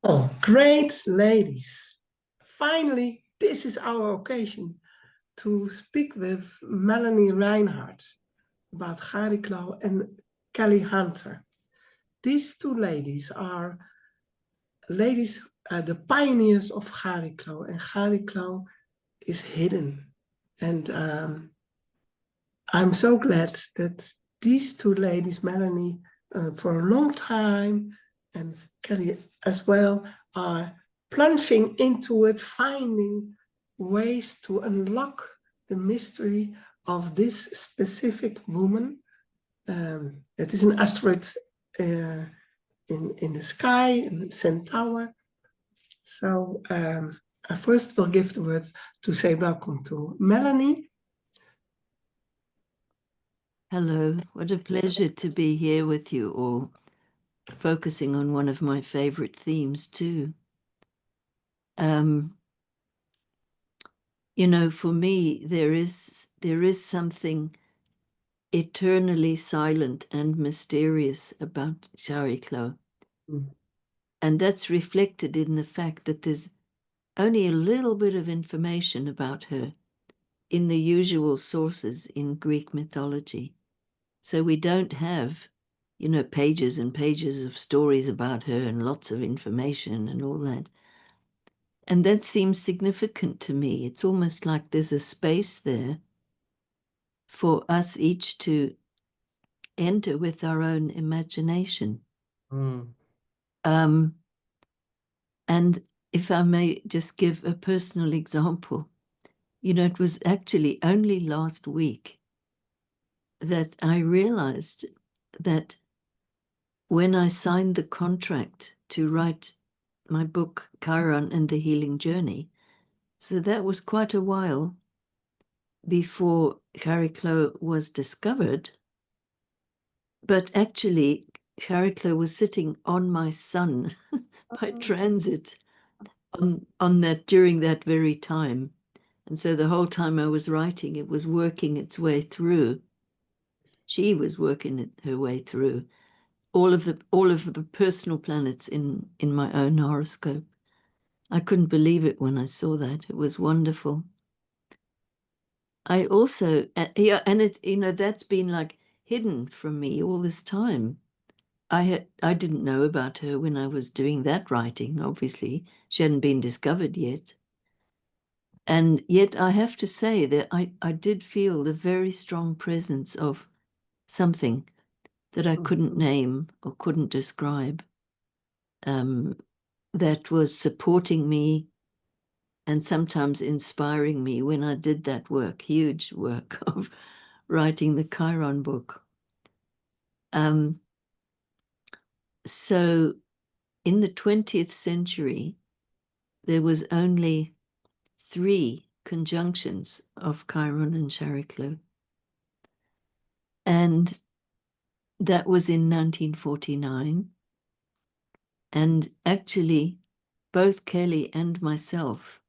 Oh, great ladies. Finally, this is our occasion to speak with Melanie Reinhart about Chariklo and Kelly Hunter. These two ladies are the pioneers of Chariklo, and Chariklo is hidden. And I'm so glad that these two ladies, Melanie, for a long time, and Kelly as well, are plunging into it, finding ways to unlock the mystery of this specific woman. It is an asteroid in the sky, in the centaur. So I first will give the word to say welcome to Melanie. Hello, what a pleasure to be here with you all, focusing on one of my favorite themes too. You know, for me, there is something eternally silent and mysterious about Chariklo. And that's reflected in the fact that there's only a little bit of information about her in the usual sources in Greek mythology. So we don't have, you know, pages and pages of stories about her and lots of information and all that. And that seems significant to me. It's almost like there's a space there for us each to enter with our own imagination. And if I may just give a personal example, you know, it was actually only last week that I realized that when I signed the contract to write my book, Chiron and the Healing Journey, so that was quite a while before Chariklo was discovered, but actually Chariklo was sitting on my sun by transit on that during that very time. And so the whole time I was writing, it was working its way through. She was working her way through all of the personal planets in my own horoscope. I couldn't believe it when I saw that. It was wonderful. I also, yeah, and it, you know, that's been like hidden from me all this time. I didn't know about her when I was doing that writing, obviously. She hadn't been discovered yet. And yet I have to say that I did feel the very strong presence of something that I couldn't name or couldn't describe, that was supporting me and sometimes inspiring me when I did that work, huge work of writing the Chiron book. So in the 20th century, there was only 3 conjunctions of Chiron and Chariklo. And that was in 1949. And actually, both Kelly and myself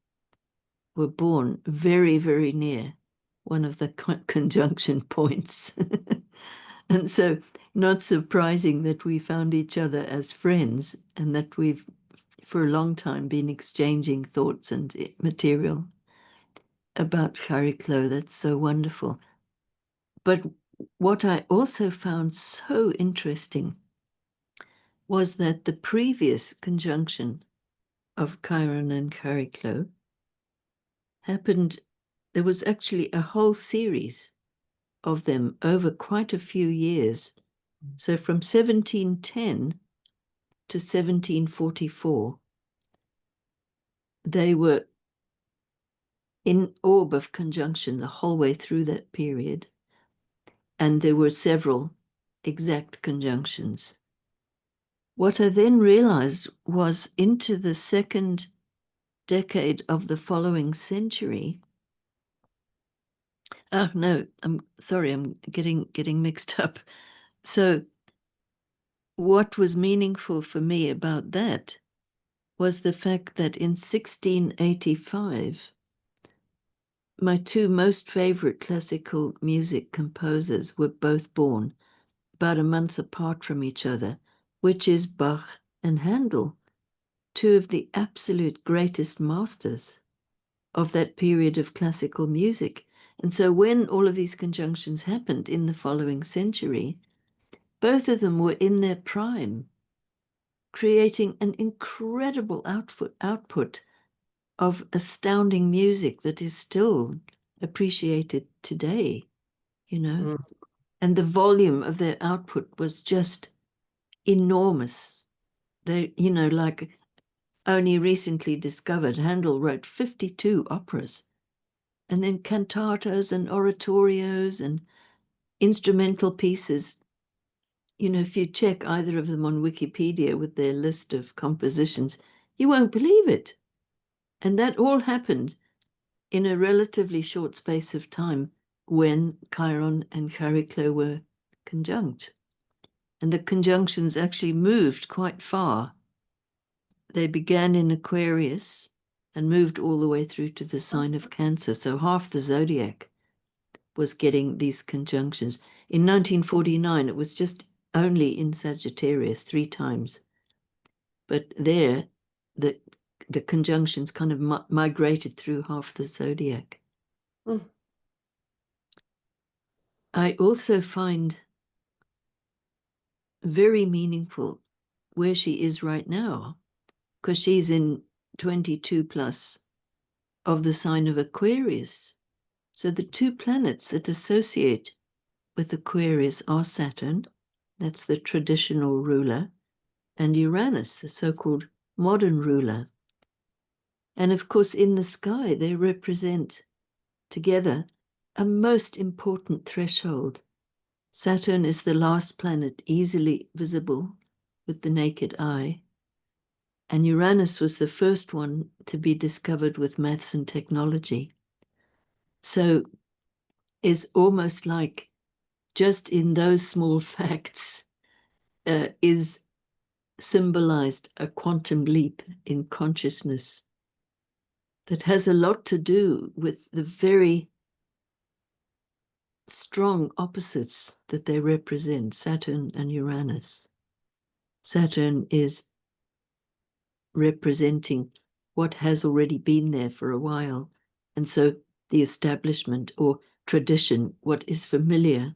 were born very, very near one of the conjunction points. And so not surprising that we found each other as friends and that we've for a long time been exchanging thoughts and material about Chariklo. That's so wonderful. But what I also found so interesting was that the previous conjunction of Chiron and Chariklo happened, there was actually a whole series of them over quite a few years. So from 1710 to 1744, they were in orb of conjunction the whole way through that period. And there were several exact conjunctions. What I then realized was into the second decade of the following century. Oh, no, I'm sorry, I'm getting mixed up. So what was meaningful for me about that was the fact that in 1685, my 2 most favorite classical music composers were both born about a month apart from each other, which is Bach and Handel. two of the absolute greatest masters of that period of classical music. And so when all of these conjunctions happened in the following century, both of them were in their prime, creating an incredible output of astounding music that is still appreciated today, you know. And the volume of their output was just enormous. They, you know, like only recently discovered, Handel wrote 52 operas, and then cantatas and oratorios and instrumental pieces. You know, if you check either of them on Wikipedia with their list of compositions, you won't believe it. And that all happened in a relatively short space of time when Chiron and Chariklo were conjunct. And the conjunctions actually moved quite far. They began in Aquarius and moved all the way through to the sign of Cancer. So half the zodiac was getting these conjunctions. In 1949, it was just only in Sagittarius 3 times. But there, the conjunctions kind of migrated through half the zodiac. I also find very meaningful where she is right now, because she's in 22 plus of the sign of Aquarius. So the 2 planets that associate with Aquarius are Saturn, that's the traditional ruler, and Uranus, the so-called modern ruler. And of course, in the sky, they represent together a most important threshold. Saturn is the last planet easily visible with the naked eye, and Uranus was the first one to be discovered with maths and technology. So it's almost like just in those small facts is symbolized a quantum leap in consciousness that has a lot to do with the very strong opposites that they represent, Saturn and Uranus. Saturn is representing what has already been there for a while, and so the establishment or tradition, what is familiar,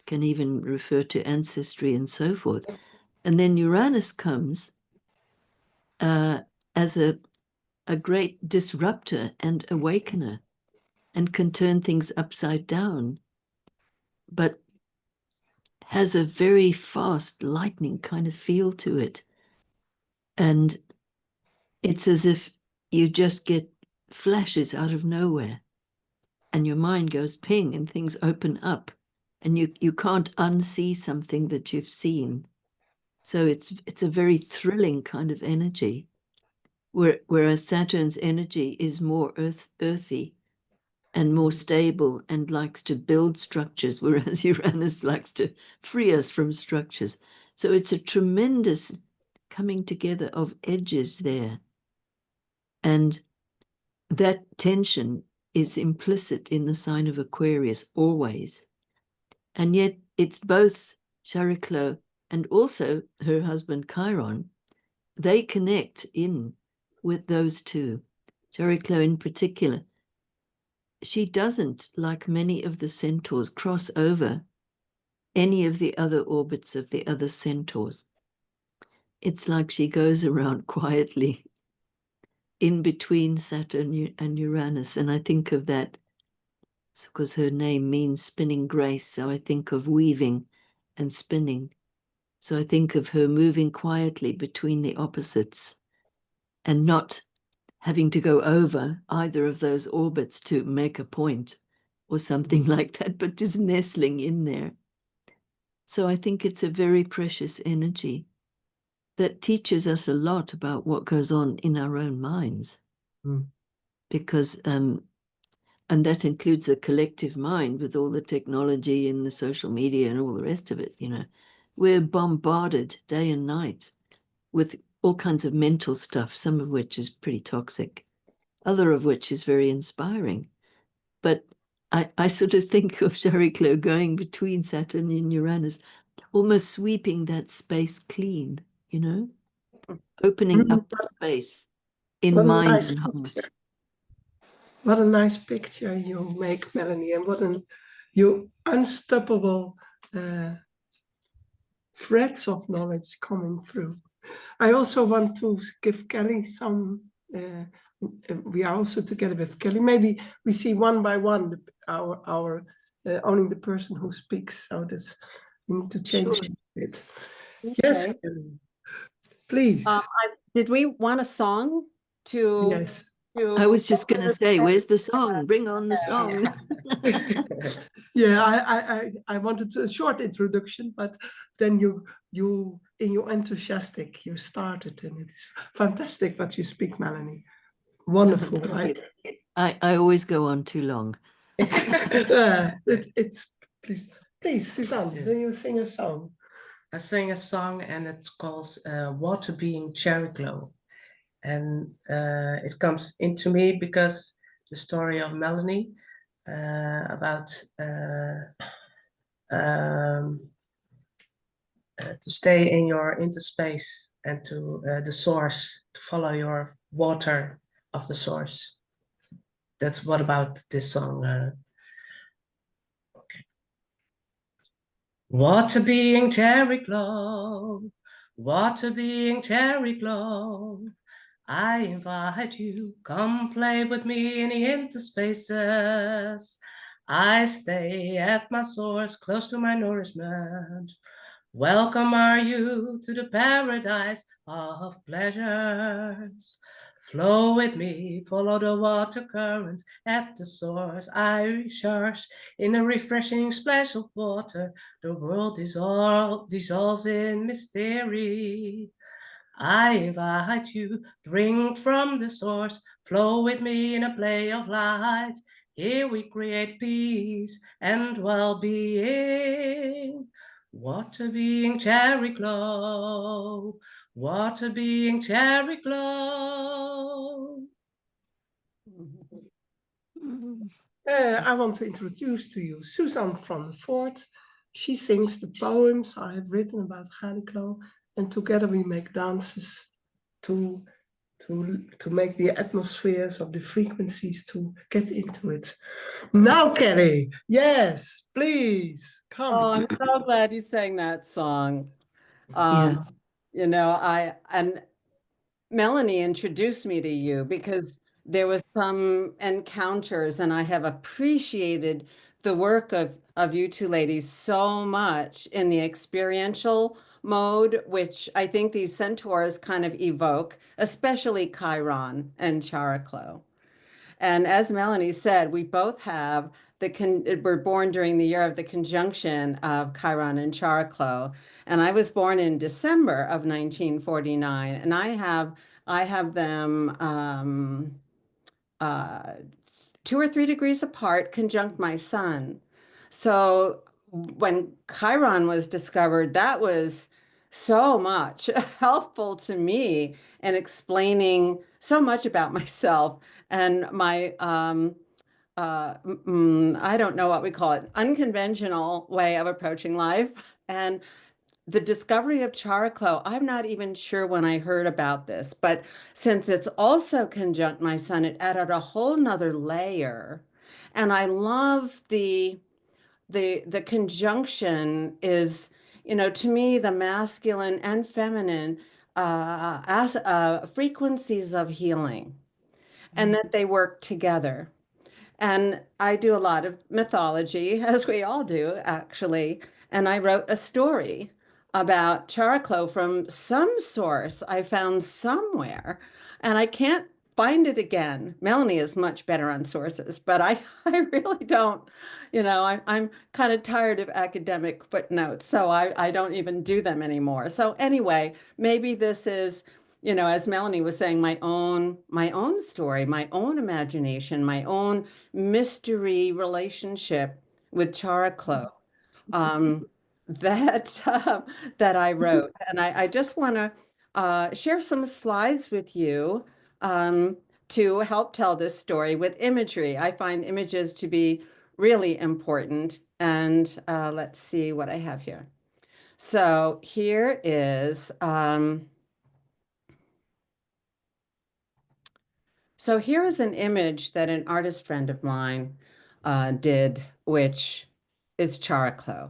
can even refer to ancestry and so forth. And then Uranus comes as a great disruptor and awakener, and can turn things upside down, but has a very fast lightning kind of feel to it. And it's as if you just get flashes out of nowhere and your mind goes ping and things open up and you can't unsee something that you've seen. So it's a very thrilling kind of energy, whereas Saturn's energy is more earthy and more stable and likes to build structures, whereas Uranus likes to free us from structures. So it's a tremendous coming together of edges there. And that tension is implicit in the sign of Aquarius always. And yet it's both Chariklo and also her husband Chiron. They connect in with those two. Chariklo in particular, she doesn't, like many of the centaurs, cross over any of the other orbits of the other centaurs. It's like she goes around quietly in between Saturn and Uranus. And I think of that because her name means spinning grace. So I think of weaving and spinning. So I think of her moving quietly between the opposites and not having to go over either of those orbits to make a point or something like that, but just nestling in there. So I think it's a very precious energy that teaches us a lot about what goes on in our own minds. Because, and that includes the collective mind with all the technology and the social media and all the rest of it, you know. We're bombarded day and night with all kinds of mental stuff, some of which is pretty toxic, other of which is very inspiring. But I sort of think of Chariklo going between Saturn and Uranus, almost sweeping that space clean, you know? opening up the space in what a mind nice and picture. heart. What a nice picture you make, Melanie, and what an you unstoppable threads of knowledge coming through. I also want to give Kelly some. We are also together with Kelly. Maybe we see one by one our only the person who speaks. So that's we need to change Sure. it a bit. Okay. Yes, Kelly. Please. Did we want a song to? Yes. I was just going to say, where's the song? Bring on the song. Yeah, I wanted a short introduction, but then you in your enthusiastic you started, and it's fantastic what you speak, Melanie. Wonderful. I always go on too long. It's please, Suzanne, Yes. will you sing a song? I sang a song and it's called Water Being Chariklo. And it comes into me because the story of Melanie about to stay in your interspace and to the source, to follow your water of the source. That's what about this song. Okay. Water being Chariklo, water being Chariklo, I invite you, come play with me in the interspaces. I stay at my source, close to my nourishment. Welcome are you to the paradise of pleasures. Flow with me, follow the water current at the source. I recharge in a refreshing splash of water. The world dissolves in mystery. I invite you, drink from the source, flow with me in a play of light. Here we create peace and well-being. Water being Chariklo, water being Chariklo. I want to introduce to you Suzan from Voort. She sings the poems I have written about Chariklo, and together we make dances to make the atmospheres of the frequencies to get into it. Now, Kelly, yes, please come. Oh, I'm so glad you sang that song. Yeah. You know, and Melanie introduced me to you because there was some encounters, and I have appreciated the work of you two ladies so much in the experiential mode, which I think these centaurs kind of evoke, especially Chiron and Chariklo. And as Melanie said, we both have we're born during the year of the conjunction of Chiron and Chariklo. And I was born in December of 1949, and I have them 2 or 3 degrees apart, conjunct my sun. So when Chiron was discovered, that was so much helpful to me in explaining so much about myself and my I don't know what we call it, unconventional way of approaching life. And the discovery of Chariklo, I'm not even sure when I heard about this, but since it's also conjunct my sun, it added a whole nother layer. And I love the conjunction is, you know, to me, the masculine and feminine as frequencies of healing, and that they work together. And I do a lot of mythology, as we all do, actually. And I wrote a story about Chariklo from some source I found somewhere, and I can't find it again. Melanie is much better on sources, but I really don't. You know, I'm kind of tired of academic footnotes, so I don't even do them anymore. So anyway, maybe this is, you know, as Melanie was saying, my own story, my own imagination, my own mystery relationship with Chariklo that I wrote. And I just want to share some slides with you to help tell this story with imagery. I find images to be really important. And let's see what I have here. So here is So here is an image that an artist friend of mine did, which is Chariklo.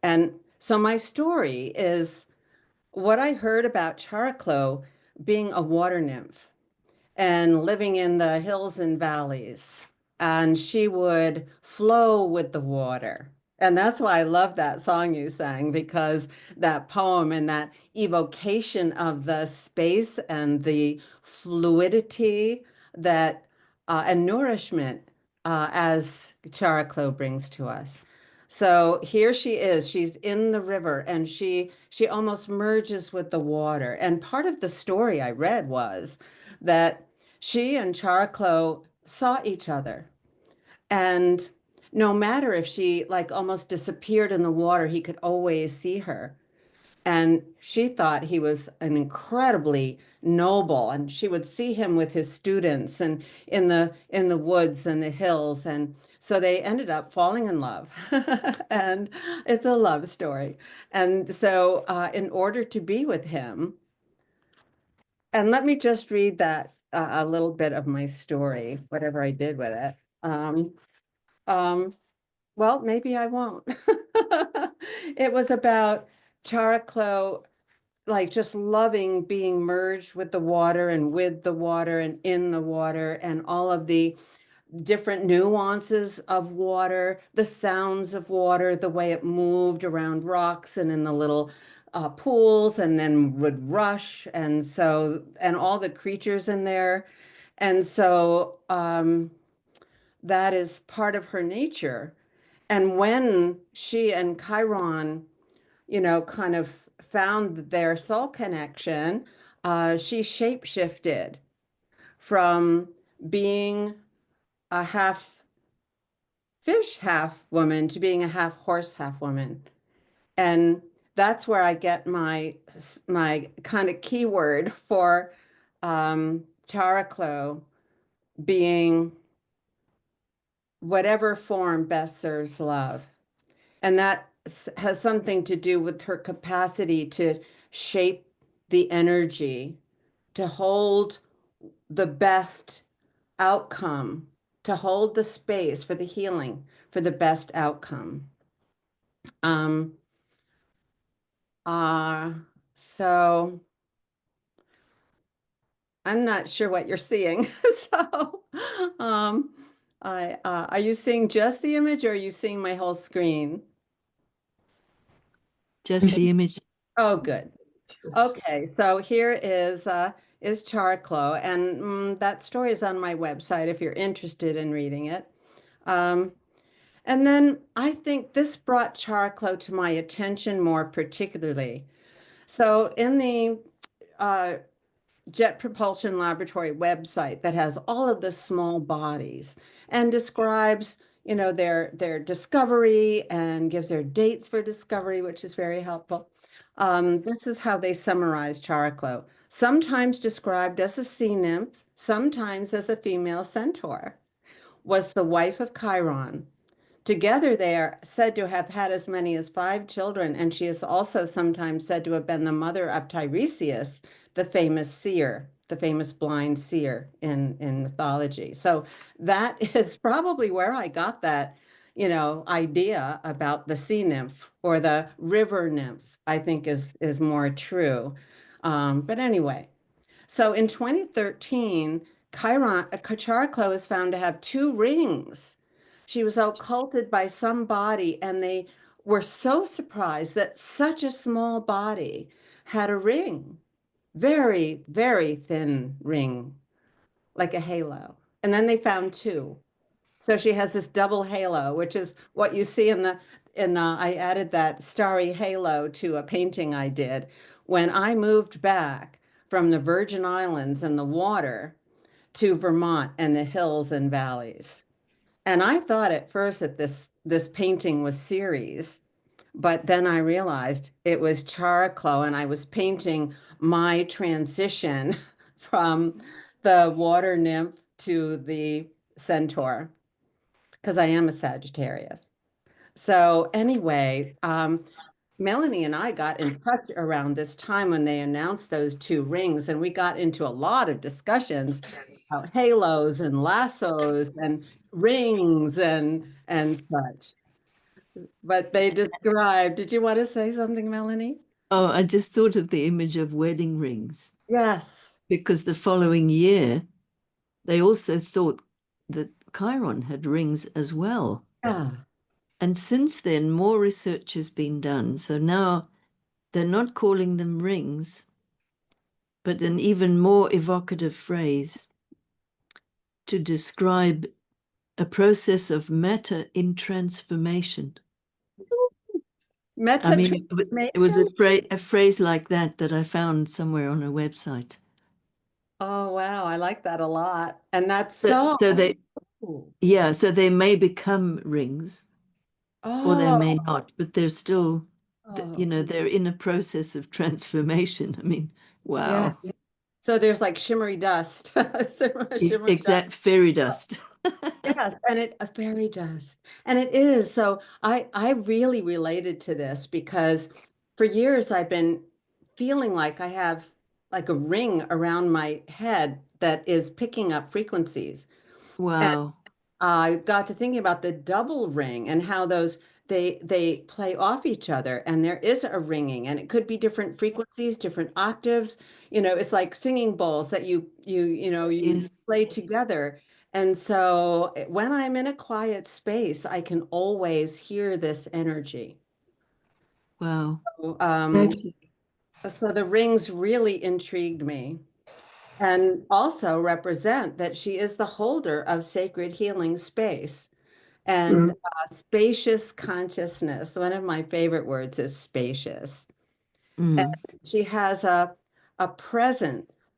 And so my story is what I heard about Chariklo being a water nymph and living in the hills and valleys. And she would flow with the water. And that's why I love that song you sang, because that poem and that evocation of the space and the fluidity that and nourishment as Chariklo brings to us. So here she is. She's in the river, and she almost merges with the water. And part of the story I read was that she and Chariklo saw each other. And no matter if she like almost disappeared in the water, he could always see her. And she thought he was an incredibly noble, and she would see him with his students and in the woods and the hills. And so they ended up falling in love. And it's a love story. And so in order to be with him, and let me just read that a little bit of my story, whatever I did with it. Um, well, maybe I won't. It was about Chariklo, like just loving being merged with the water and with the water and in the water and all of the different nuances of water, the sounds of water, the way it moved around rocks and in the little pools and then would rush. And so, and all the creatures in there. And so that is part of her nature. And when she and Chiron, kind of found their soul connection, she shapeshifted from being a half fish, half woman to being a half horse, half woman. And that's where I get my kind of keyword for Chariklo being whatever form best serves love. And that has something to do with her capacity to shape the energy, to hold the best outcome, to hold the space for the healing, for the best outcome. Um, uh, so I'm not sure what you're seeing. So, are you seeing just the image, or are you seeing my whole screen? Just the image. Oh, good. Yes. Okay, so here is Chariklo, and that story is on my website if you're interested in reading it. And then I think this brought Chariklo to my attention more particularly. So in the Jet Propulsion Laboratory website that has all of the small bodies and describes, their discovery and gives their dates for discovery, which is very helpful. This is how they summarize Chariklo. Sometimes described as a sea nymph, sometimes as a female centaur, was the wife of Chiron. Together, they are said to have had as many as 5 children, and she is also sometimes said to have been the mother of Tiresias, the famous seer, the famous blind seer in mythology. So that is probably where I got that, idea about the sea nymph or the river nymph, I think is more true. But anyway, so in 2013, Chariklo is found to have 2 rings. She was occulted by some body, and they were so surprised that such a small body had a ring, very, very thin ring, like a halo. And then they found 2. So she has this double halo, which is what you see I added that starry halo to a painting I did when I moved back from the Virgin Islands and the water to Vermont and the hills and valleys. And I thought at first that this painting was Ceres, but then I realized it was Chariklo, and I was painting my transition from the water nymph to the centaur, because I am a Sagittarius. So anyway, Melanie and I got in touch around this time when they announced those two rings, and we got into a lot of discussions about halos and lassos and rings and such. But they described, did you want to say something, Melanie? Oh, I just thought of the image of wedding rings, Yes. because the following year, they also thought that Chiron had rings as well. Yeah. And since then, more research has been done. So now they're not calling them rings, but an even more evocative phrase to describe a process of matter in transformation. Meta I mean, it was transformation? a phrase like that I found somewhere on a website. Oh, wow. I like that a lot. And that's So they, Ooh. yeah, so they may become rings or they Oh, may not, but they're still, oh, they're in a process of transformation. I mean, yeah. wow. So there's like shimmery dust. Shimmery dust. Exact fairy dust. Yes, and a fairy dust. And it is. So I really related to this because for years I've been feeling like I have like a ring around my head that is picking up frequencies. Wow. I got to thinking about the double ring and how those they play off each other, and there is a ringing, and it could be different frequencies, different octaves. It's like singing bowls that you Yes. play together. And so when I'm in a quiet space, I can always hear this energy. Wow. So, Magic. so the rings really intrigued me and also represent that she is the holder of sacred healing space. And Mm. spacious consciousness, one of my favorite words is spacious. And Mm. she has a presence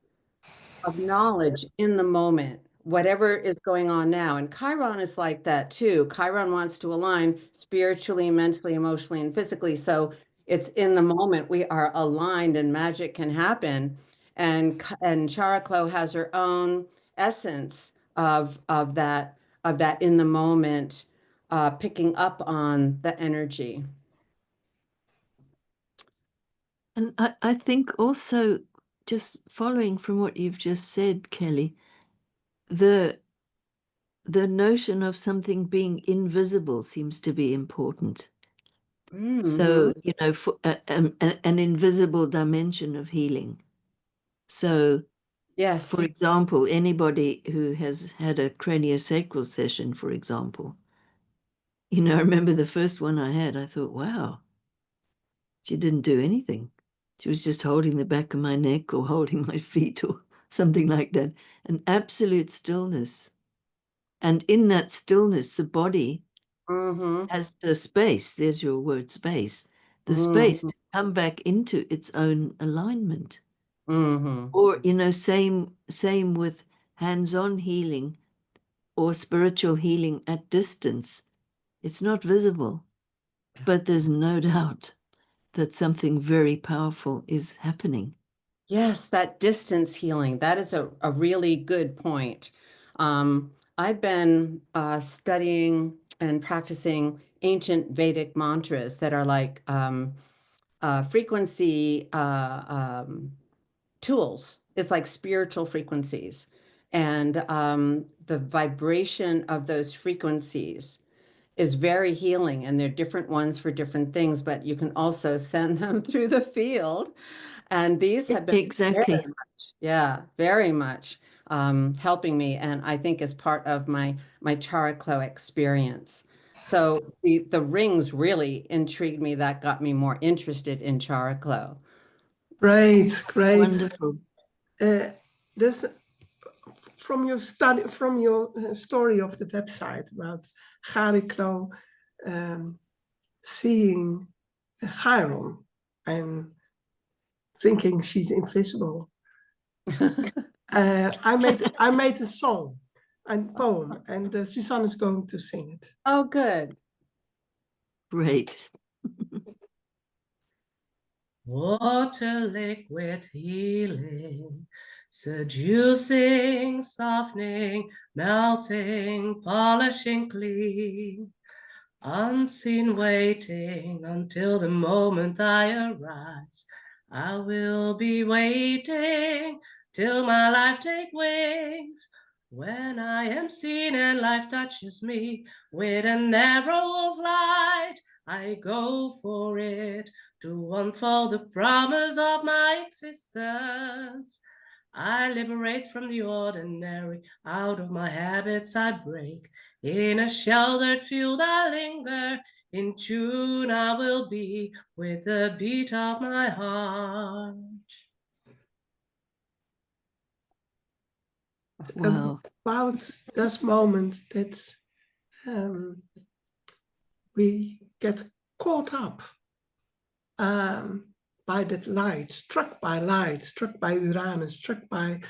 of knowledge in the moment, whatever is going on now. And Chiron is like that too. Chiron wants to align spiritually, mentally, emotionally, and physically. So it's in the moment we are aligned and magic can happen. And Chariklo has her own essence of that in the moment, picking up on the energy. And I think also, just following from what you've just said, Kelly, the notion of something being invisible seems to be important. Mhm. So, for an invisible dimension of healing. So, for Yes. example, anybody who has had a craniosacral session, for example, I remember the first one I had, I thought, wow, she didn't do anything. She was just holding the back of my neck or holding my feet or something like that. An absolute stillness. And in that stillness, the body Hmm. has the space, there's your word, space, the space Hmm. to come back into its own alignment. Hmm. Or, same with hands-on healing or spiritual healing at distance. It's not visible, but there's no doubt that something very powerful is happening. Yes, that distance healing, that is a really good point. I've been studying and practicing ancient Vedic mantras that are like frequency tools. It's like spiritual frequencies. And the vibration of those frequencies is very healing. And they're different ones for different things, but you can also send them through the field. And these have been Exactly. very much, yeah, very much helping me. And I think as part of my Chariklo experience. So the rings really intrigued me. That got me more interested in Chariklo. Great, great. Wonderful. This from your study, from your story of the website about Chariklo seeing Chiron and thinking she's invisible. I made a song, a poem, and Suzanne is going to sing it. Oh, good. Great. Water, liquid healing, seducing, softening, melting, polishing clean. unseen waiting until the moment I arise. I will be waiting till my life take wings. When I am seen and life touches me with an arrow of light, I go for it to unfold the promise of my existence. I liberate from the ordinary, out of my habits I break. In a sheltered field I linger, in tune I will be with the beat of my heart. Wow. About this moment that we get caught up by that light, struck by Uranus, struck by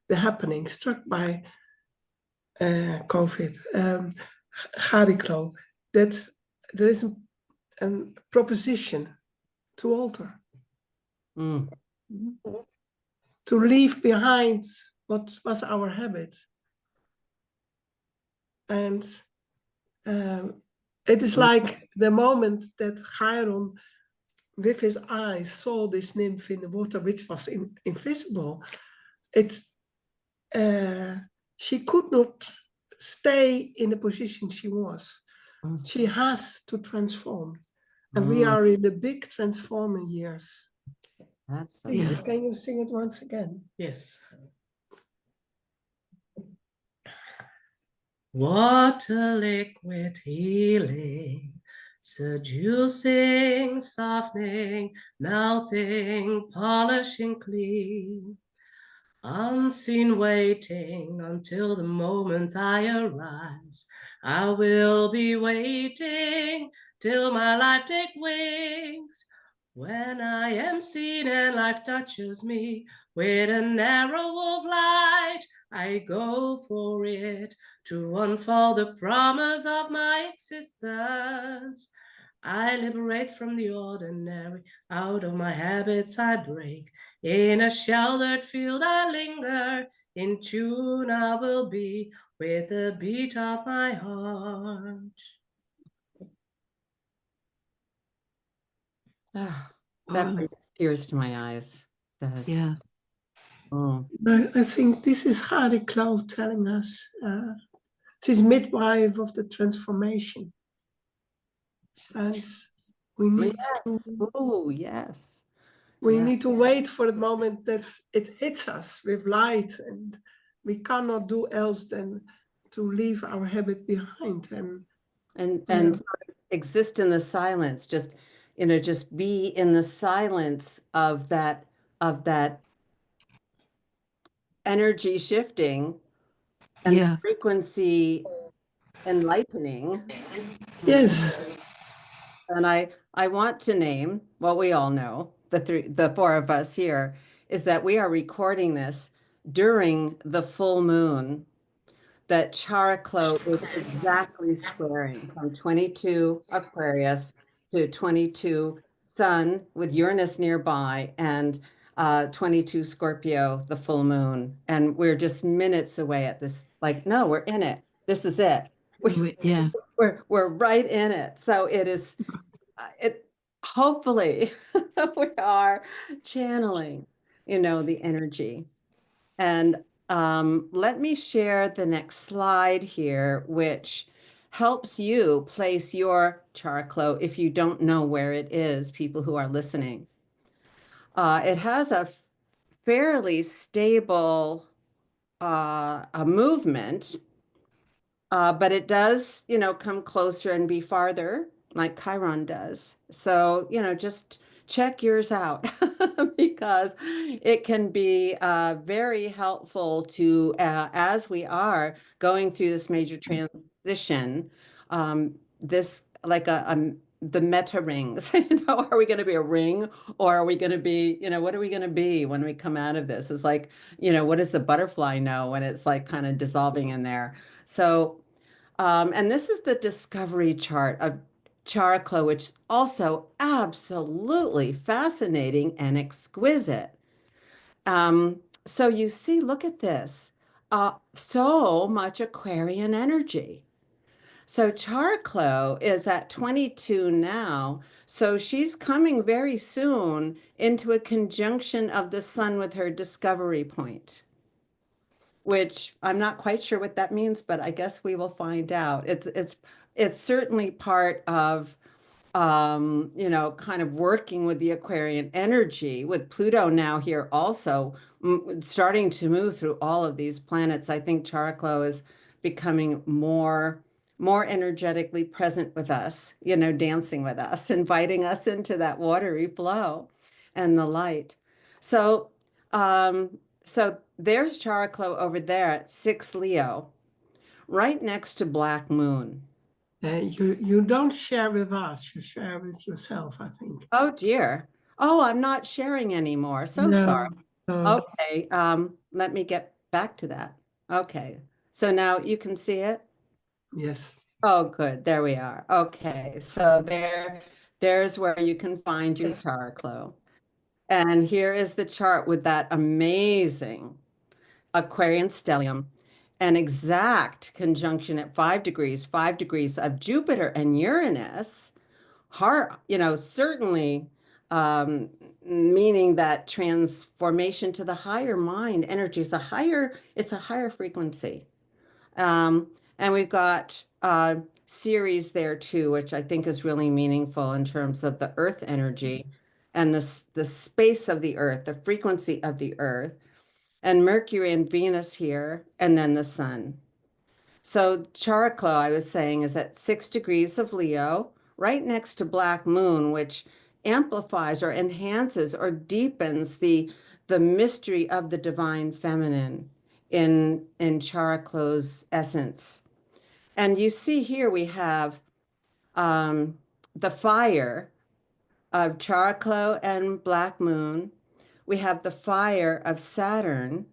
the happening, struck by COVID, Chariklo, that there is a proposition to alter, to leave behind what was our habit. And it is like the moment that Chiron, with his eyes, saw this nymph in the water, which was invisible. She could not stay in the position she was. She has to transform. And we are in the big transforming years. Absolutely. Please, can you sing it once again? Yes. Water liquid healing, seducing, softening, melting, polishing clean. Unseen waiting until the moment I arise. I will be waiting till my life take wings. When I am seen and life touches me with an arrow of light, I go for it to unfold the promise of my existence. I liberate from the ordinary, out of my habits I break. In a sheltered field I linger, in tune I will be with the beat of my heart. That brings tears to my eyes. Yeah. I think this is Chariklo telling us she's midwife of the transformation. And we need need to wait for the moment that it hits us with light, and we cannot do else than to leave our habit behind and sort of exist in the silence, just be in the silence of that energy shifting and the frequency enlightening. Yes. And I want to name what we all know, the four of us here, is that we are recording this during the full moon that Chariklo is exactly squaring from 22 Aquarius to 22 Sun with Uranus nearby, and 22 Scorpio, the full moon. And we're just minutes away at this. Like, no, we're in it. This is it. We're right in it. So it is, hopefully we are channeling, the energy. And let me share the next slide here, which helps you place your Chariklo if you don't know where it is, people who are listening. It has a fairly stable a movement, but it does, come closer and be farther, like Chiron does. So, just check yours out because it can be very helpful to, as we are going through this major transition, this like the meta rings, are we going to be a ring, or are we going to be, what are we going to be when we come out of this? It's like, what does the butterfly know when it's like kind of dissolving in there? So, and this is the discovery chart of Chariklo, which is also absolutely fascinating and exquisite. So you see, look at this, so much Aquarian energy. So Chariklo is at 22 now. So she's coming very soon into a conjunction of the sun with her discovery point, which I'm not quite sure what that means, but I guess we will find out. It's certainly part of you know, kind of working with the Aquarian energy, with Pluto now here also starting to move through all of these planets. I think Chariklo is becoming more energetically present with us, you know, dancing with us, inviting us into that watery flow and the light. So, so there's Chariklo over there at 6 Leo, right next to Black Moon. You don't share with us, you share with yourself, I think. Oh dear. Oh, I'm not sharing anymore. So No, sorry. no. Okay, let me get back to that. Okay, so now you can see it? Yes. Oh, good. There we are. Okay, so there's where you can find your Chariklo. And here is the chart with that amazing Aquarian stellium, an exact conjunction at 5 degrees of Jupiter and Uranus. You know, certainly meaning that transformation to the higher mind energy is it's a higher frequency. And we've got Ceres there too, which I think is really meaningful in terms of the earth energy and the space of the earth, the frequency of the earth, and Mercury and Venus here, and then the sun. So Chariklo, I was saying, is at 6 degrees of Leo, right next to Black Moon, which amplifies or enhances or deepens the mystery of the divine feminine in Chariklo's essence. And you see here we have the fire of Chariklo and Black Moon. We have the fire of Saturn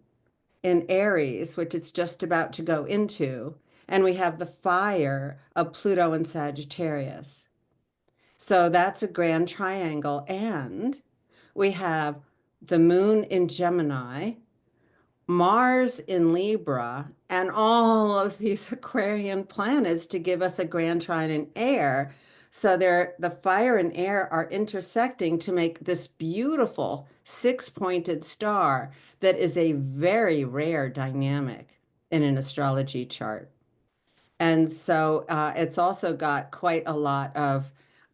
in Aries, which it's just about to go into. And we have the fire of Pluto and Sagittarius. So that's a grand triangle. And we have the moon in Gemini, Mars in Libra, and all of these Aquarian planets to give us a grand trine in air. So the fire and air are intersecting to make this beautiful six-pointed star that is a very rare dynamic in an astrology chart. And so it's also got quite a lot of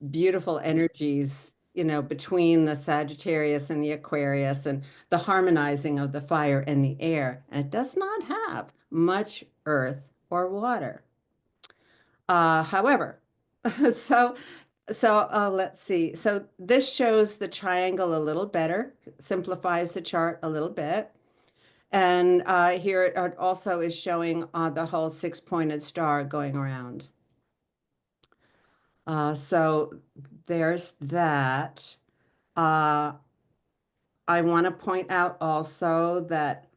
beautiful energies, you know, between the Sagittarius and the Aquarius and the harmonizing of the fire and the air. And it does not have much earth or water. However, so let's see. So this shows the triangle a little better, simplifies the chart a little bit. And here it also is showing the whole six-pointed star going around. So there's that. I want to point out also that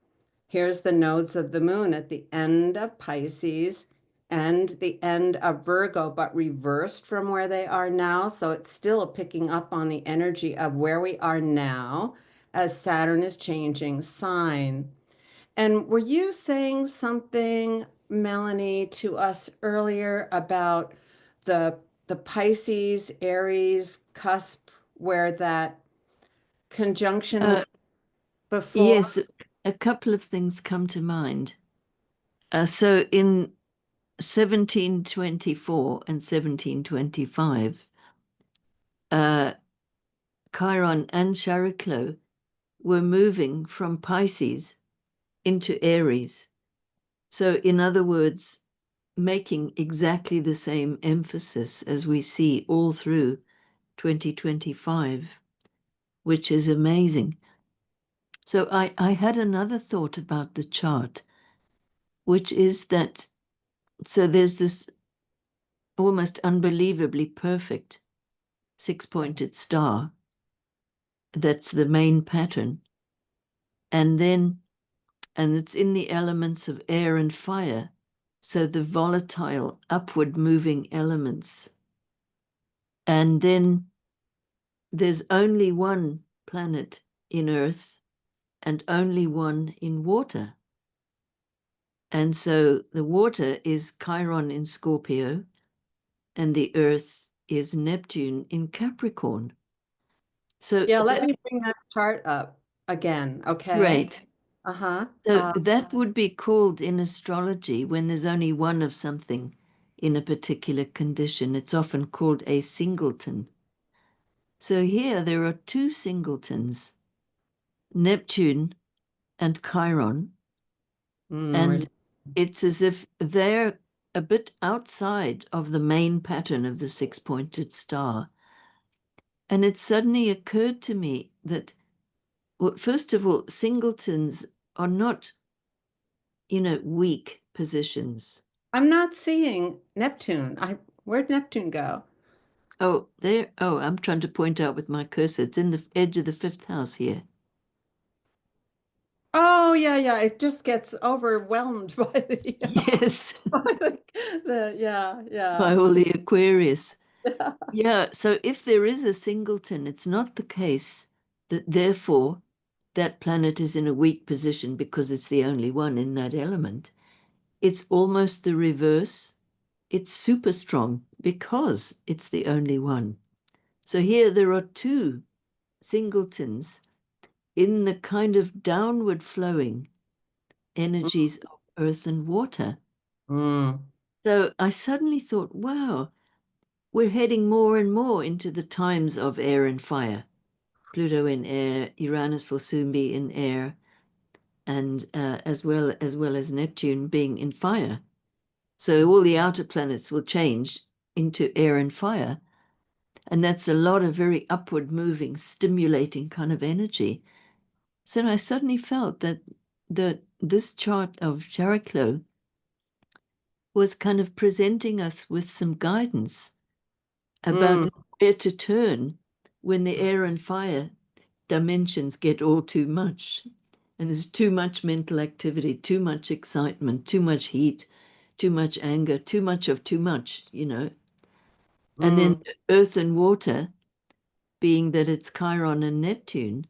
here's the nodes of the moon at the end of Pisces and the end of Virgo, but reversed from where they are now. So it's still picking up on the energy of where we are now as Saturn is changing sign. And were you saying something, Melanie, to us earlier about the Pisces Aries cusp where that conjunction was before? Yes, a couple of things come to mind. So in 1724 and 1725, Chiron and Chariklo were moving from Pisces into Aries. So in other words, making exactly the same emphasis as we see all through 2025, which is amazing. So I had another thought about the chart, which is that, so there's this almost unbelievably perfect six-pointed star. That's the main pattern. And it's in the elements of air and fire. So the volatile, upward moving elements. And then there's only one planet in Earth and only one in water. And so the water is Chiron in Scorpio, and the Earth is Neptune in Capricorn. So Yeah, let me bring that chart up again, okay? Great. Uh-huh. So that would be called in astrology, when there's only one of something in a particular condition, it's often called a singleton. So here there are two singletons, Neptune and Chiron, and it's as if they're a bit outside of the main pattern of the six-pointed star. And it suddenly occurred to me that, well, first of all, singletons are not, weak positions. I'm not seeing Neptune. Where'd Neptune go? Oh, there. Oh, I'm trying to point out with my cursor. It's in the edge of the fifth house here. Oh, yeah. It just gets overwhelmed by the, Yes. by yeah. By all the Aquarius. Yeah. So if there is a singleton, it's not the case that therefore that planet is in a weak position because it's the only one in that element. It's almost the reverse. It's super strong because it's the only one. So here there are two singletons in the kind of downward flowing energies of earth and water. So I suddenly thought, wow, we're heading more and more into the times of air and fire. Pluto in air, Uranus will soon be in air, and as well as Neptune being in fire. So all the outer planets will change into air and fire. And that's a lot of very upward moving, stimulating kind of energy. So I suddenly felt that this chart of Chariklo was kind of presenting us with some guidance about where to turn when the air and fire dimensions get all too much. And there's too much mental activity, too much excitement, too much heat, too much anger, too much of too much, And then earth and water, being that it's Chiron and Neptune,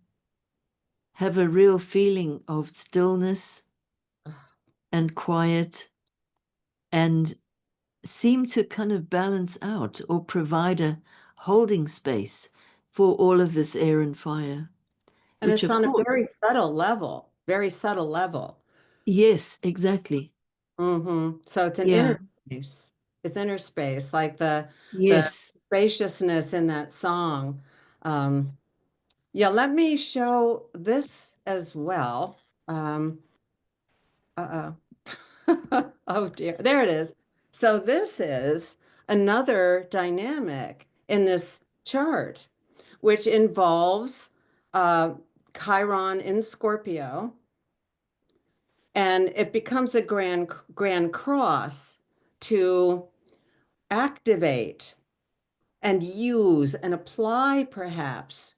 have a real feeling of stillness and quiet, and seem to kind of balance out or provide a holding space for all of this air and fire. And Which, it's of on a very course, subtle level, very subtle level. yes, exactly. So it's an Yeah. inner space. It's inner space, like the Yes. spaciousness in that song. Yeah, let me show this as well. Uh-oh. Oh dear, there it is. So this is another dynamic in this chart, which involves Chiron in Scorpio, and it becomes a grand cross to activate and use and apply perhaps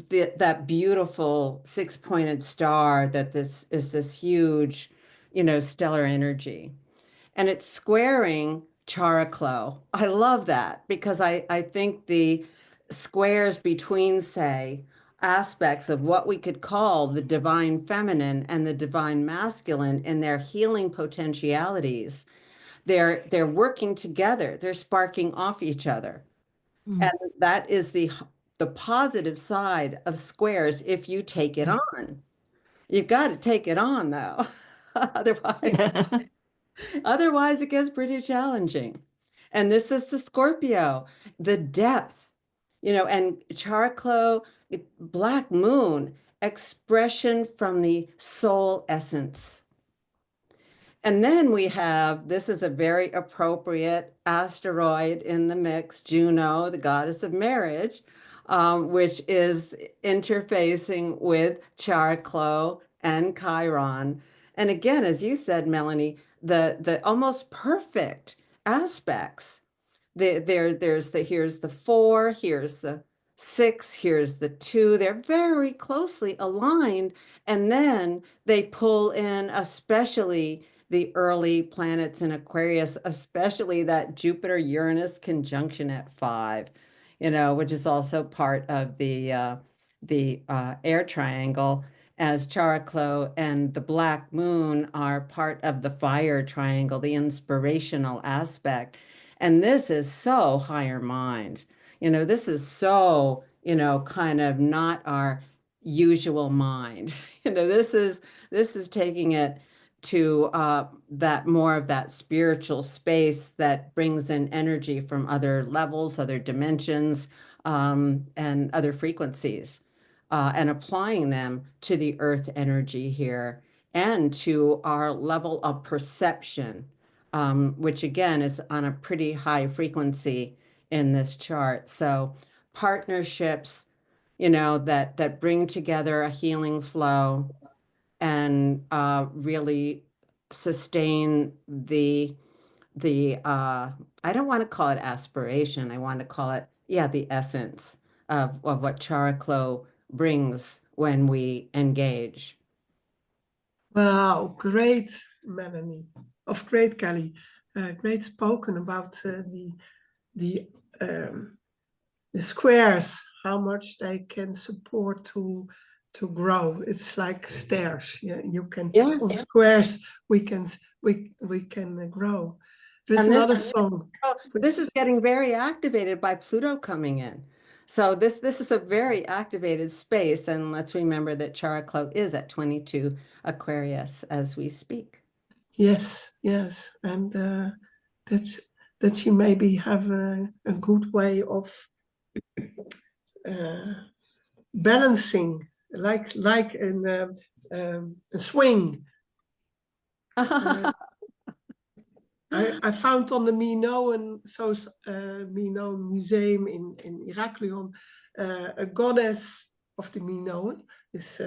that beautiful six-pointed star that this is, this huge, stellar energy. And it's squaring Chariklo. I love that because I think the squares between, say, aspects of what we could call the divine feminine and the divine masculine in their healing potentialities, they're working together. They're sparking off each other. And that is the positive side of squares if you take it on. You've got to take it on though. Otherwise it gets pretty challenging. And this is the Scorpio, the depth, and Chariklo, black moon, expression from the soul essence. And then we have, this is a very appropriate asteroid in the mix, Juno, the goddess of marriage, which is interfacing with Chariklo and Chiron. And again, as you said, Melanie, the almost perfect aspects. Here's the 4, here's the 6, here's the 2. They're very closely aligned. And then they pull in especially the early planets in Aquarius, especially that Jupiter-Uranus conjunction at 5, which is also part of the air triangle, as Chariklo and the Black Moon are part of the fire triangle, the inspirational aspect. And this is so higher mind. This is so, kind of not our usual mind. This is taking it to that more of that spiritual space that brings in energy from other levels, other dimensions, and other frequencies, and applying them to the earth energy here and to our level of perception, which again is on a pretty high frequency in this chart. So partnerships, that bring together a healing flow and really sustain the I don't want to call it aspiration. I want to call it, the essence of what Chariklo brings when we engage. Wow, great, Melanie. Of great, Kelly. Great spoken about the squares, how much they can support to grow. It's like stairs. Yeah, you can on squares we can grow. There's And another song. This is getting very activated by Pluto coming in. So this is a very activated space, and let's remember that Chariklo is at 22 Aquarius as we speak. Yes, and that you maybe have a good way of balancing, like in a swing. I found on the Minoan Museum in Heraklion a goddess of the Minoan, is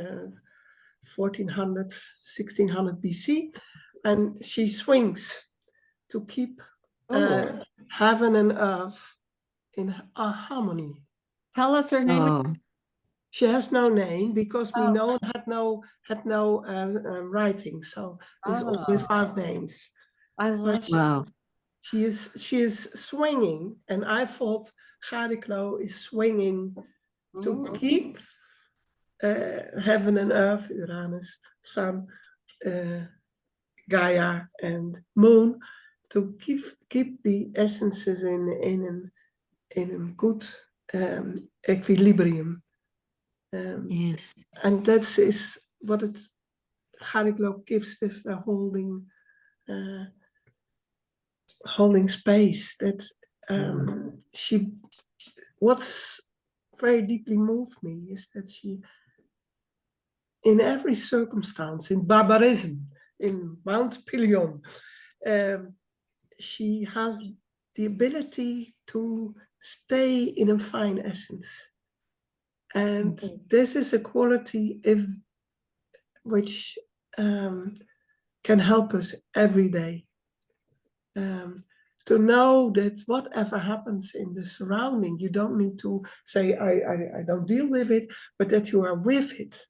1400, 1600 BC, and she swings to keep heaven and earth in harmony. Tell us her name. She has no name because Minoan had no writing, so it's all without names. I love Wow. She is swinging, and I thought Chariklo is swinging to keep heaven and earth, Uranus, Sun, Gaia, and Moon, to keep the essences in a good equilibrium. Yes. And that is what Chariklo gives with the holding space. That what's very deeply moved me is that she, in every circumstance, in barbarism, in Mount Pelion, she has the ability to stay in a fine essence. And this is a quality which can help us every day. To know that whatever happens in the surrounding, you don't need to say, I don't deal with it, but that you are with it,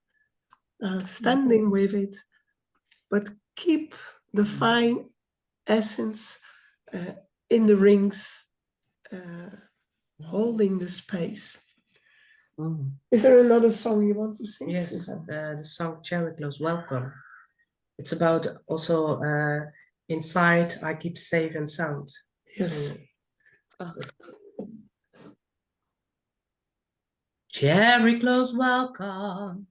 standing with it, but keep the fine essence in the rings, holding the space. Is there another song you want to sing? Yes, the song Chariklo's Welcome. It's about also inside I keep safe and sound. Yes. Chariklo's welcome,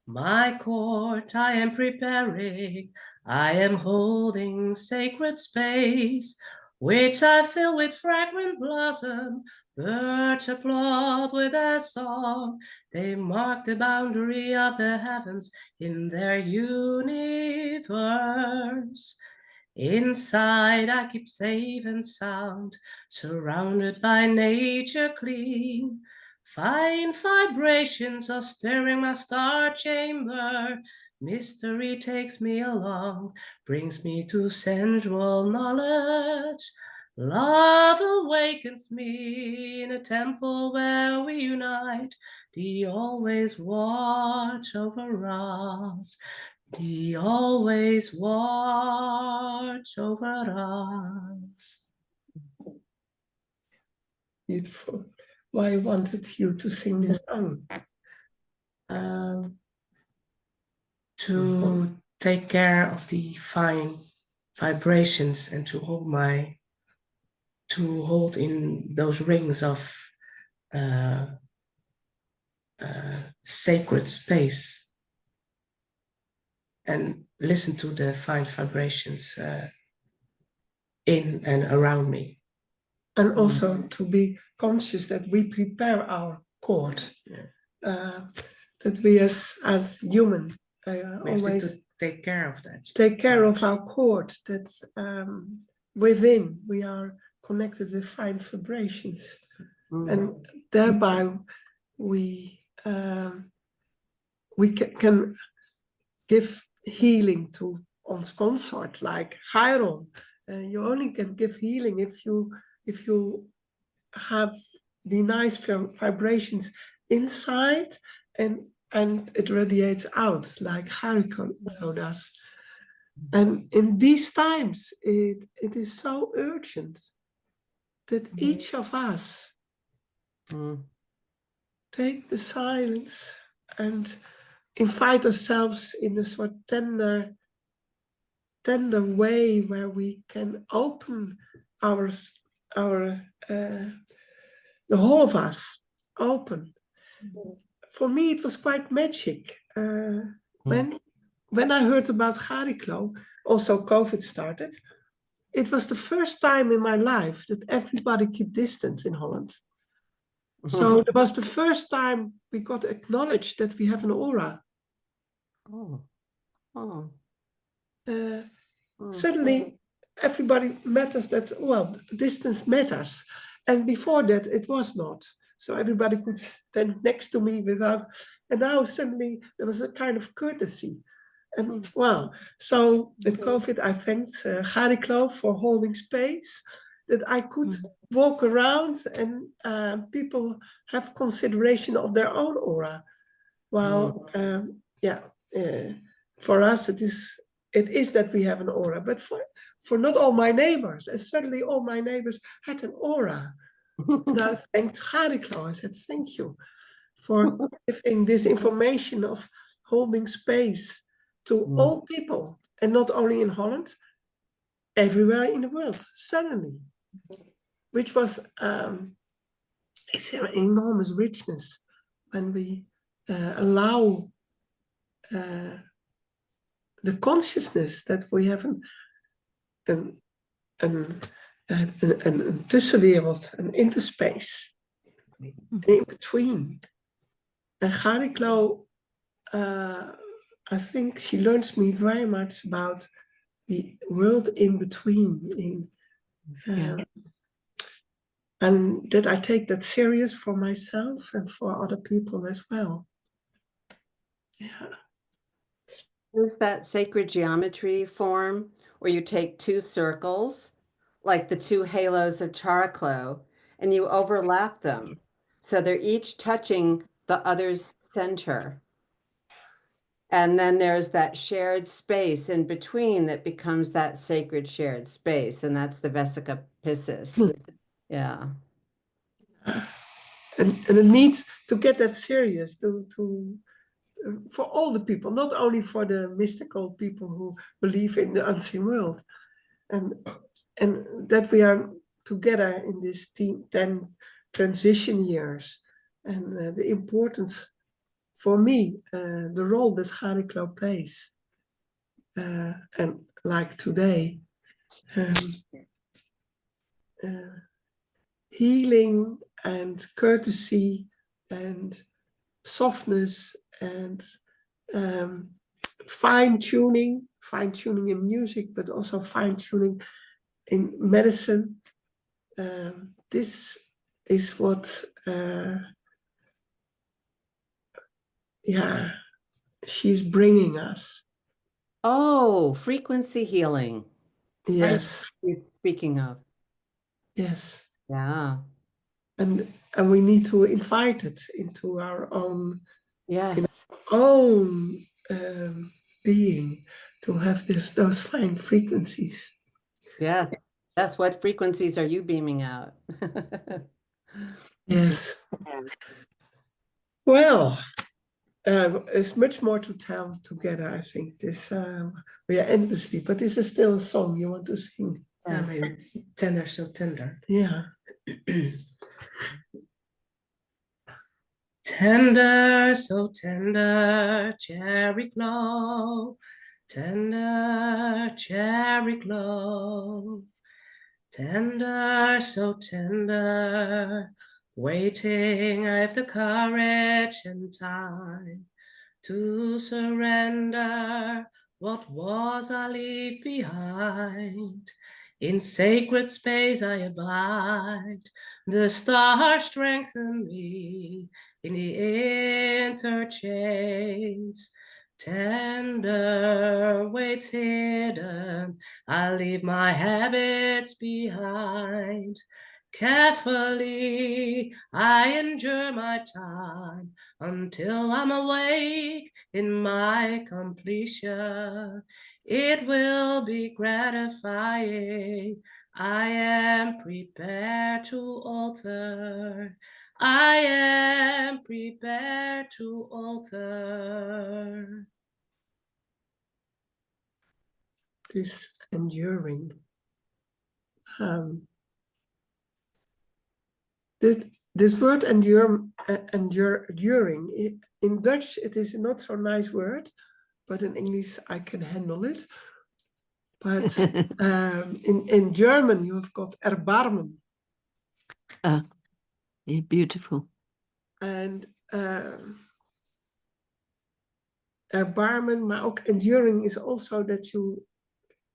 my court I am preparing. I am holding sacred space, which I fill with fragrant blossom. Birds applaud with their song. They mark the boundary of the heavens in their universe. Inside I keep safe and sound, surrounded by nature clean. Fine vibrations are stirring my star chamber. Mystery takes me along, brings me to sensual knowledge. Love awakens me in a temple where we unite. The always watch over us. The always watch over us. Beautiful. Why wanted you to sing this song? To take care of the fine vibrations and to to hold in those rings of sacred space and listen to the fine vibrations in and around me. And also to be conscious that we prepare our cord, that we as human We have always to take care of that. take care of our cord, that within we are connected with fine vibrations. And thereby we can give healing to ons consort, like Chiron. You only can give healing if you have the nice vibrations inside and it radiates out like Chariklo does. And in these times, it is so urgent that each of us take the silence and invite ourselves in a sort of tender way where we can open the whole of us open. For me, it was quite magic. When I heard about Chariklo, also COVID started, it was the first time in my life that everybody kept distance in Holland. So it was the first time we got acknowledged that we have an aura. Suddenly, everybody matters that, well, distance matters. And before that, it was not. So everybody could stand next to me without, and now suddenly there was a kind of courtesy. And wow, so with COVID, I thanked Chariklo for holding space, that I could walk around and people have consideration of their own aura. Well, for us, it is that we have an aura, but for not all my neighbors, and suddenly all my neighbors had an aura. And I thanked Chariklo. I said, thank you for giving this information of holding space to all people, and not only in Holland, everywhere in the world, suddenly, which was, it's an enormous richness when we allow the consciousness that we have een tussenwereld, een interspace, in between. And Chariklo, I think she learns me very much about the world in between, and that I take that serious for myself and for other people as well. Yeah. There's that sacred geometry form where you take two circles, like the two halos of Chariklo, and you overlap them. So they're each touching the other's center. And then there's that shared space in between that becomes that sacred shared space. And that's the Vesica Piscis. Yeah. And it needs to get that serious for all the people, not only for the mystical people who believe in the unseen world, and that we are together in these 10 transition years, and the importance for me, the role that Chariklo plays, and like today, healing and courtesy and softness and fine-tuning in music, but also fine-tuning in medicine. This is what she's bringing us. Oh, frequency healing. Yes. Speaking of. Yes. Yeah. And we need to invite it into our own, being, to have those fine frequencies. Yeah. That's what frequencies are you beaming out? Yes. Well, there's much more to tell together, I think. We are endlessly, but this is still a song you want to sing. I mean, it's tender, so tender. Yeah. Tender, so tender, Chariklo. Tender, Chariklo. Tender, so tender. Waiting, I have the courage and time to surrender. What was I leave behind? In sacred space I abide. The stars strengthen me in the interchange. Tender waits hidden. I leave my habits behind. Carefully I endure my time until I'm awake in my completion. It will be gratifying. I am prepared to alter. I am prepared to alter. This enduring. This word enduring, in Dutch it is not so nice word, but in English I can handle it. But in German you have got erbarmen. Yeah, beautiful. And erbarmen, maar ook enduring is also that you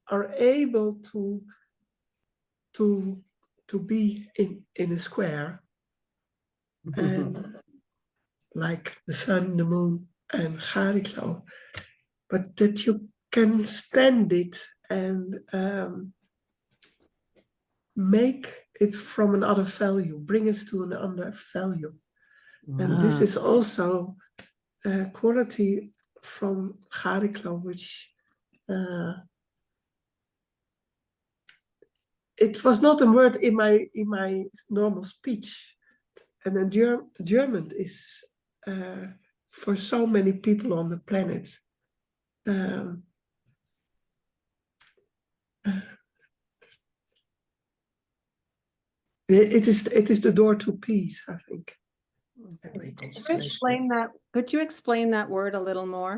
are able to be in a square. And like the sun, the moon, and Chariklo, but that you can stand it and make it from another value, bring us to another value. And this is also a quality from Chariklo, which it was not a word in my normal speech. And then German is for so many people on the planet. It is the door to peace, I think. Could you explain that word a little more?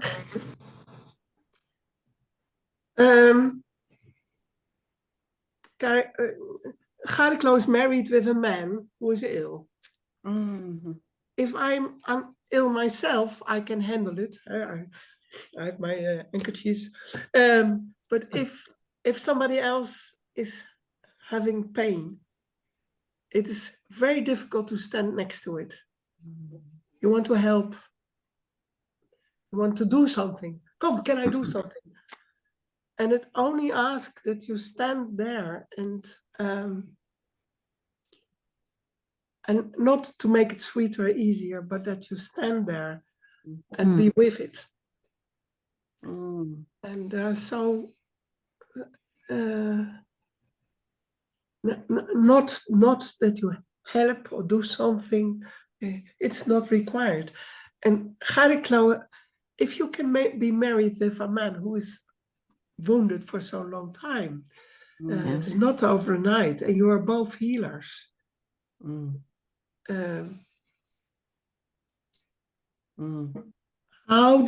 Chariklo is married with a man who is ill. Mm-hmm. If I'm ill myself, I can handle it. I have my handkerchiefs. But if somebody else is having pain, it is very difficult to stand next to it. You want to help. You want to do something. Come, can I do something? And it only asks that you stand there and not to make it sweeter or easier, but that you stand there and be with it. And so not that you help or do something, it's not required. And Chariklo, if you can be married with a man who is wounded for so long time, it is not overnight, and you are both healers. How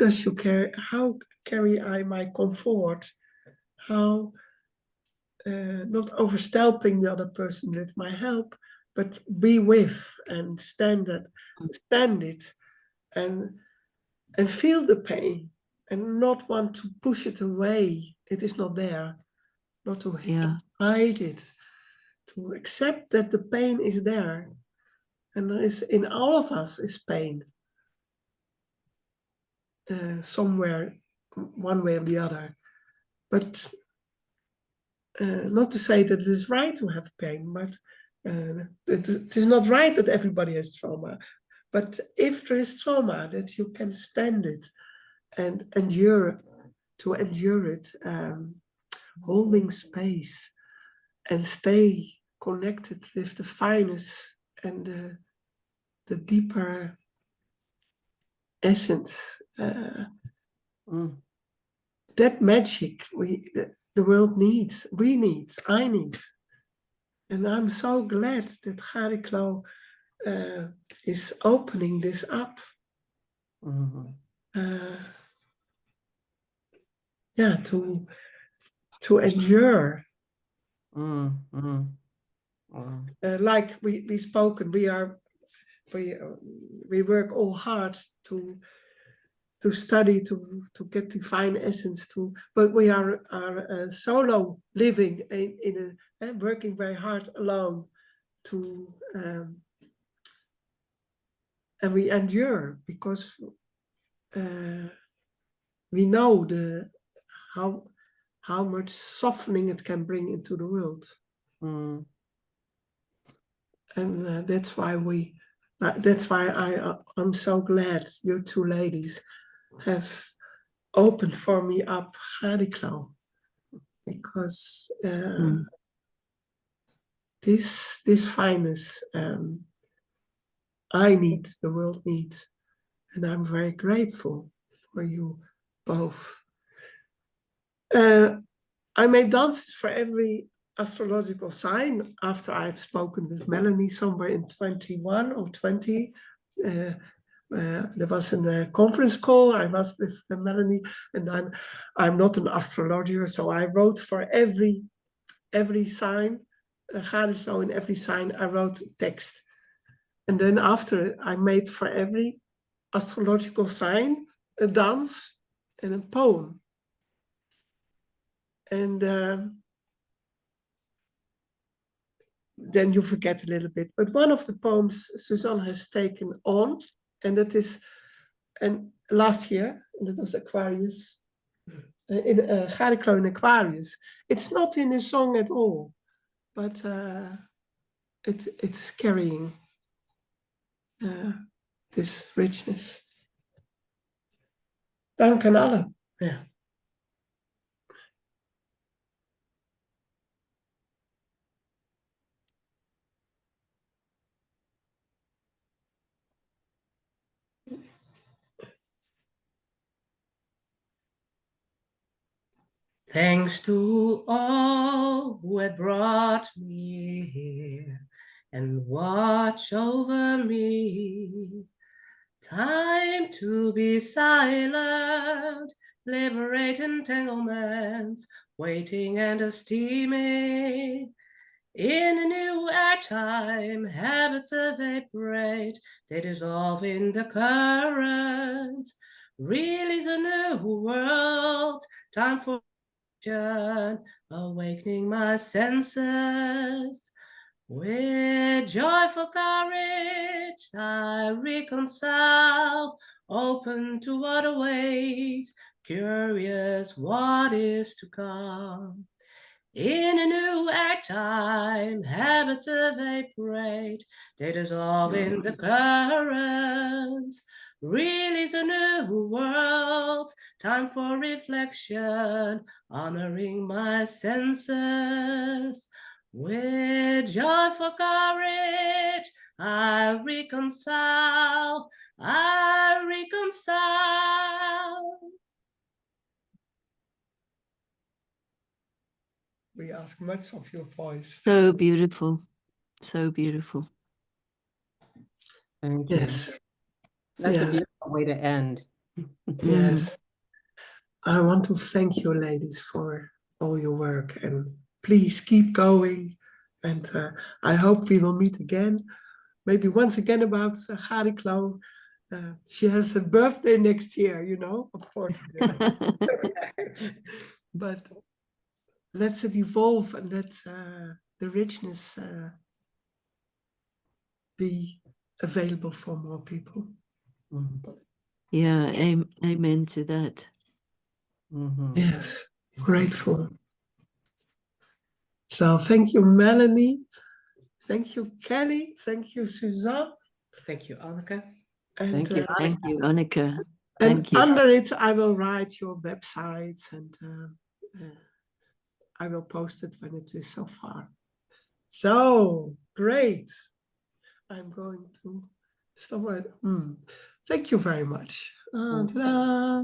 carry I my comfort? How not overstepping the other person with my help, but be with and stand it and feel the pain and not want to push it away. It is not there. Not to hide it, to accept that the pain is there. And there is, in all of us is pain. Somewhere, one way or the other. But not to say that it is right to have pain, but it is not right that everybody has trauma. But if there is trauma, that you can stand it and endure it, holding space and stay connected with the finest and the deeper essence. That magic, the world needs, we need, I need. And I'm so glad that Chariklo is opening this up. Yeah, to endure. Like we spoken, we work all hard to study, to get divine essence, but we are solo living in a working very hard alone to and we endure because we know how much softening it can bring into the world. And that's why I'm so glad you two ladies have opened for me up Chariklo, because this fineness I need, the world needs, and I'm very grateful for you both. I made dances for every astrological sign after I've spoken with Melanie somewhere in 21 or 20. There was a conference call. I was with Melanie, and I'm not an astrologer, so I wrote for every sign, Chariklo in every sign. I wrote text, and then after I made for every astrological sign a dance and a poem, and then you forget a little bit. But one of the poems Suzan has taken on, and that is, and last year, and that was Aquarius, in Chariklo in Aquarius. It's not in the song at all, but it's carrying this richness. Dank aan allen. Yeah. Thanks to all who had brought me here and watch over me. Time to be silent, liberate entanglements, waiting and esteeming. In a new airtime, habits evaporate, they dissolve in the current. Release a new world, time for awakening my senses. With joyful courage, I reconcile, open to what awaits, curious what is to come. In a new airtime, habits evaporate, they dissolve in the current. Release a new world, time for reflection, honoring my senses. With joyful courage, I reconcile, I reconcile. We ask much of your voice. So beautiful. So beautiful. Thank you. Yes. That's a Yes. beautiful way to end. Yes. I want to thank you, ladies, for all your work, and please keep going. And I hope we will meet again, maybe once again about Chariklo. She has a birthday next year, you know, unfortunately. But let's it evolve and let the richness be available for more people. Yeah, amen to that. Yes, grateful. So thank you, Melanie. Thank you, Kelly. Thank you, Suzan. Thank you, Anneke. And, Thank you, Anneke. And Thank you. under it, I will write your websites, and I will post it when it is so far. So great. I'm going to stop right. Thank you very much. Ta-da.